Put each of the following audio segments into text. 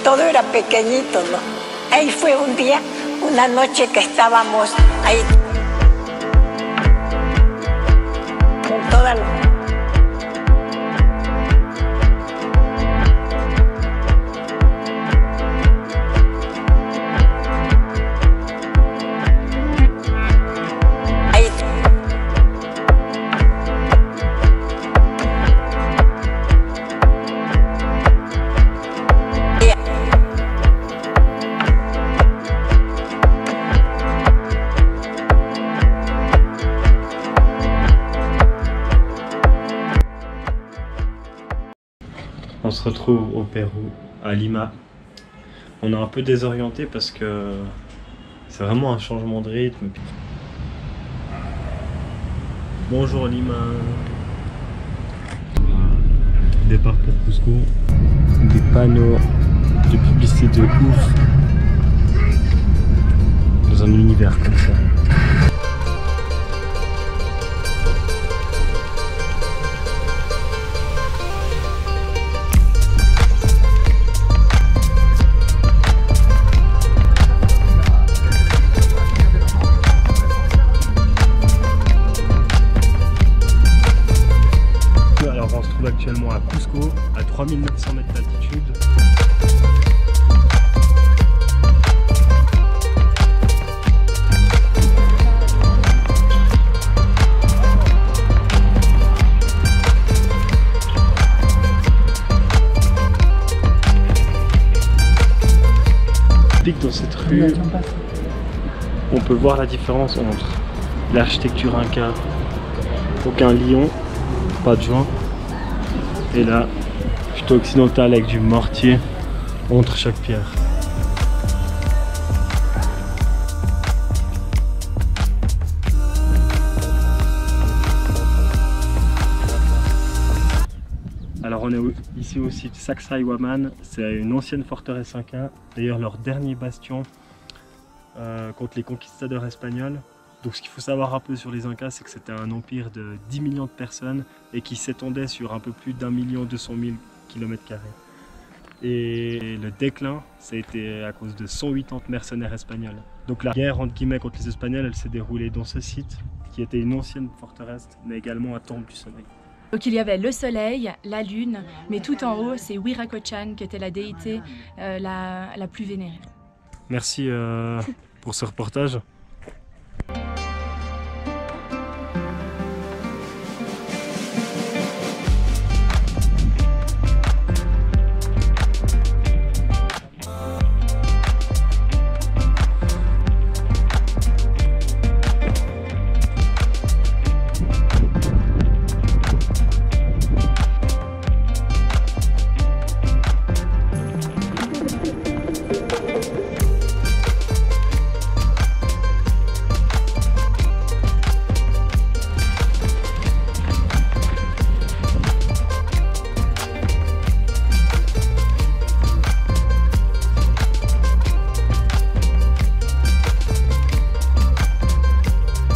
todo era pequeñito, ¿no? Ahí fue un día, una noche que estábamos ahí con toda la... On se retrouve au Pérou, à Lima. On est un peu désorienté parce que c'est vraiment un changement de rythme. Bonjour Lima. Départ pour Cusco. Des panneaux de publicité de ouf. Dans un univers comme ça. On se trouve actuellement à Cusco, à 3900 mètres d'altitude. Dans cette rue, on peut voir la différence entre l'architecture inca, aucun lion, pas de joint. Et là, plutôt occidental avec du mortier entre chaque pierre. Alors on est ici au site Sacsayhuaman, c'est une ancienne forteresse inca, d'ailleurs leur dernier bastion contre les conquistadors espagnols. Donc ce qu'il faut savoir un peu sur les Incas, c'est que c'était un empire de 10 millions de personnes et qui s'étendait sur un peu plus d'1 200 000 km². Et le déclin, ça a été à cause de 180 mercenaires espagnols. Donc la guerre entre guillemets contre les Espagnols, elle s'est déroulée dans ce site, qui était une ancienne forteresse, mais également un temple du soleil. Donc il y avait le soleil, la lune, mais tout en haut, c'est Huiracocha qui était la déité la plus vénérée. Merci pour ce reportage.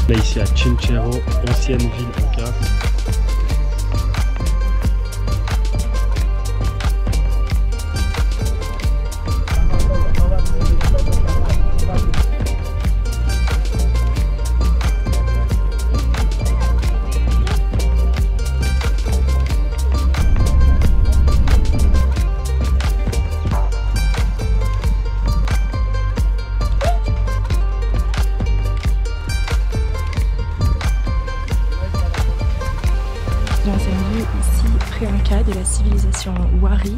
Là ici à Chinchero, ancienne ville inca. Dans un lieu ici pré-inca de la civilisation Wari.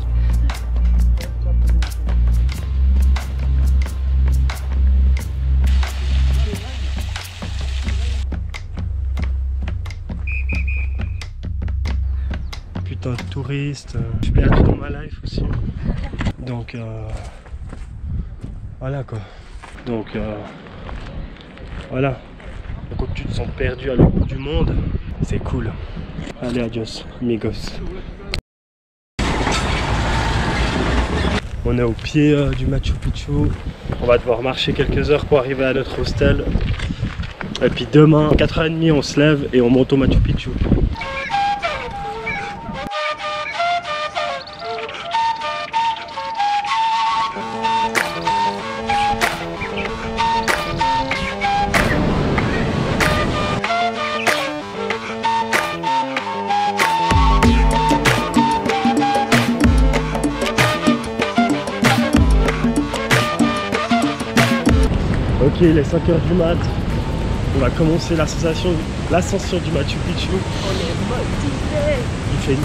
Putain de touristes, je suis perdu dans ma life aussi. Donc voilà quoi. Donc voilà. Quand tu te sens perdu à l'autre bout du monde, c'est cool. Allez, adios, amigos. On est au pied du Machu Picchu. On va devoir marcher quelques heures pour arriver à notre hostel. Et puis demain, 4h30, on se lève et on monte au Machu Picchu. Ok, il est 5h du mat. On va commencer l'ascension du Machu Picchu. On est motivés. Il fait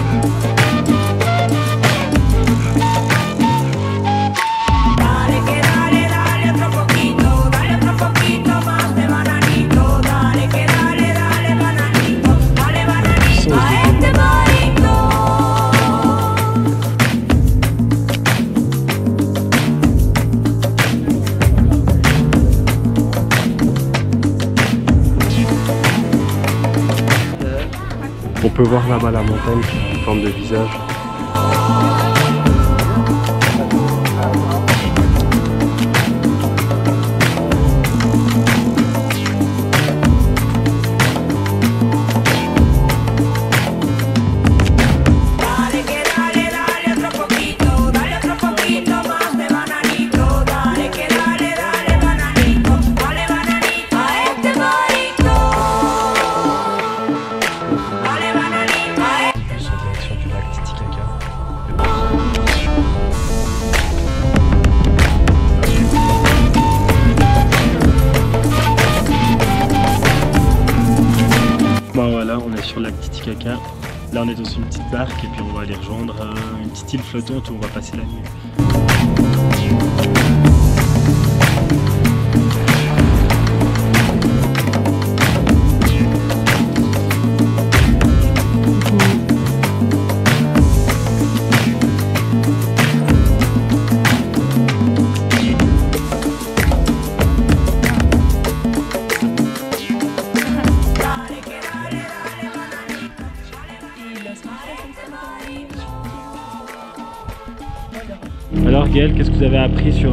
On peut voir là-bas la montagne qui a une forme de visage. Bon voilà, on est sur le lac Titicaca. Là on est dans une petite barque et puis on va aller rejoindre une petite île flottante où on va passer la nuit. Alors Gaëlle, qu'est-ce que vous avez appris sur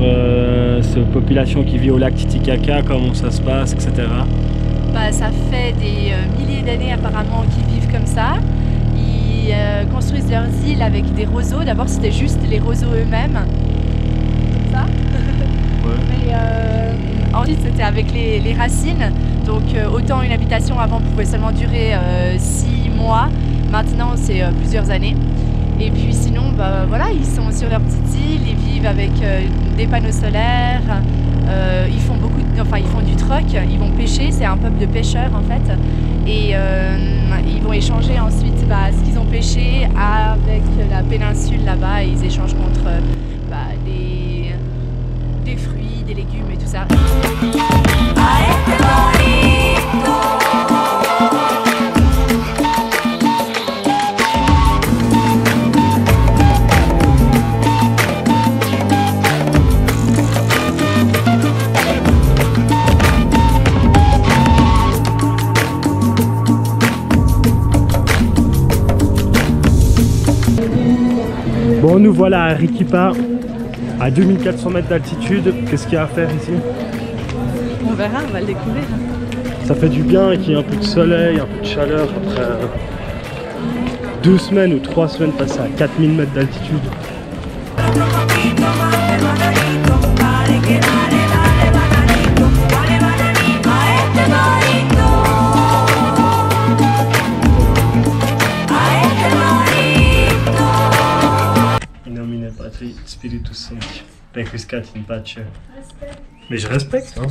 cette population qui vit au lac Titicaca, comment ça se passe, etc. Bah, ça fait des milliers d'années apparemment qu'ils vivent comme ça. Ils construisent leurs îles avec des roseaux. D'abord c'était juste les roseaux eux-mêmes. Comme ça. Ouais. Mais ensuite c'était avec les racines. Donc autant une habitation avant pouvait seulement durer 6 mois. Maintenant c'est plusieurs années. Et puis sinon, bah, voilà, ils sont sur leur petite île, ils vivent avec des panneaux solaires, ils font ils font du truck, ils vont pêcher, c'est un peuple de pêcheurs en fait. Et ils vont échanger ensuite ce qu'ils ont pêché avec la péninsule là-bas et ils échangent contre des fruits, des légumes et tout ça. Bon, nous voilà à Arequipa, à 2400 mètres d'altitude. Qu'est-ce qu'il y a à faire ici? On verra, on va le découvrir. Ça fait du bien qu'il y ait un peu de soleil, un peu de chaleur après 2 semaines ou 3 semaines passées à 4000 mètres d'altitude. Spiritus Sancti, Requiescat in pace. Mais je respecte, hein.